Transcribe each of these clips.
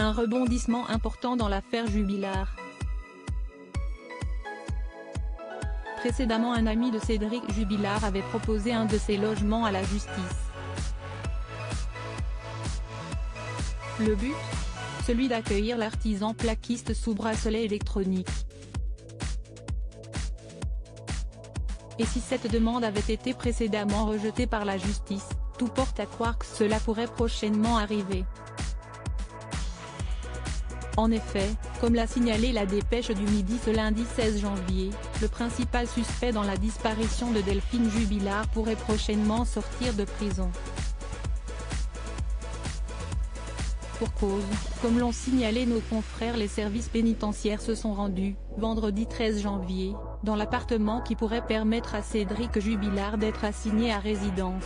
Un rebondissement important dans l'affaire Jubillar. Précédemment, un ami de Cédric Jubillar avait proposé un de ses logements à la justice. Le but ? Celui d'accueillir l'artisan plaquiste sous bracelet électronique. Et si cette demande avait été précédemment rejetée par la justice, tout porte à croire que cela pourrait prochainement arriver. En effet, comme l'a signalé la Dépêche du Midi ce lundi 16 janvier, le principal suspect dans la disparition de Delphine Jubillar pourrait prochainement sortir de prison. Pour cause, comme l'ont signalé nos confrères, les services pénitentiaires se sont rendus, vendredi 13 janvier, dans l'appartement qui pourrait permettre à Cédric Jubillar d'être assigné à résidence,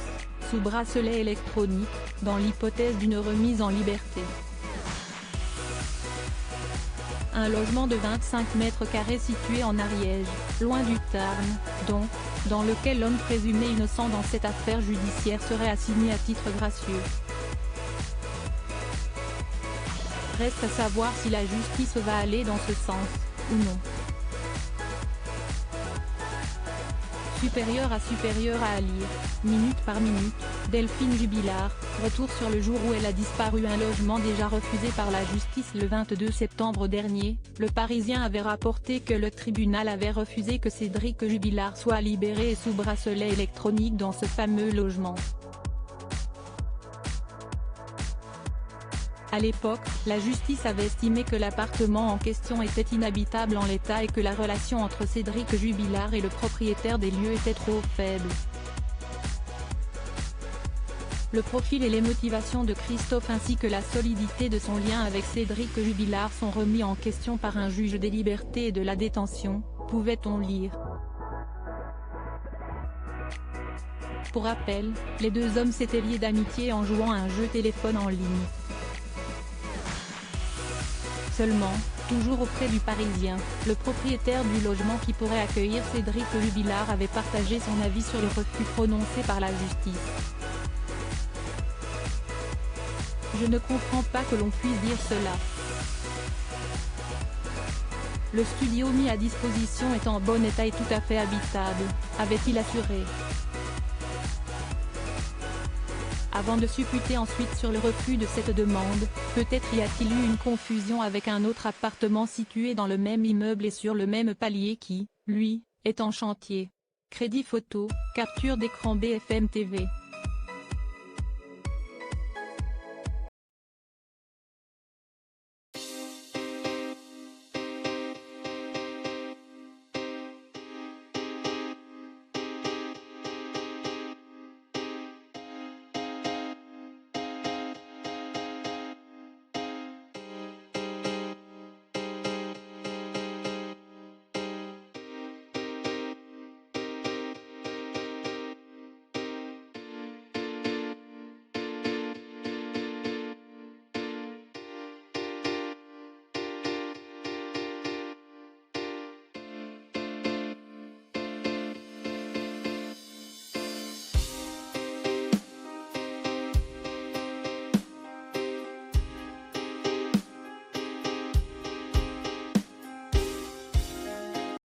sous bracelet électronique, dans l'hypothèse d'une remise en liberté. Un logement de 25 mètres carrés situé en Ariège, loin du Tarn, donc, dans lequel l'homme présumé innocent dans cette affaire judiciaire serait assigné à titre gracieux. Reste à savoir si la justice va aller dans ce sens, ou non. Supérieur à lire, minute par minute, Delphine Jubillar, retour sur le jour où elle a disparu. Un logement déjà refusé par la justice le 22 septembre dernier, Le Parisien avait rapporté que le tribunal avait refusé que Cédric Jubillar soit libéré et sous bracelet électronique dans ce fameux logement. À l'époque, la justice avait estimé que l'appartement en question était inhabitable en l'état et que la relation entre Cédric Jubillar et le propriétaire des lieux était trop faible. Le profil et les motivations de Christophe ainsi que la solidité de son lien avec Cédric Jubillar sont remis en question par un juge des libertés et de la détention, pouvait-on lire. Pour rappel, les deux hommes s'étaient liés d'amitié en jouant à un jeu téléphone en ligne. Seulement, toujours auprès du Parisien, le propriétaire du logement qui pourrait accueillir Cédric Jubillar avait partagé son avis sur le refus prononcé par la justice. Je ne comprends pas que l'on puisse dire cela. Le studio mis à disposition est en bon état et tout à fait habitable, avait-il assuré. Avant de supputer ensuite sur le refus de cette demande, peut-être y a-t-il eu une confusion avec un autre appartement situé dans le même immeuble et sur le même palier qui, lui, est en chantier. Crédit photo, capture d'écran BFM TV.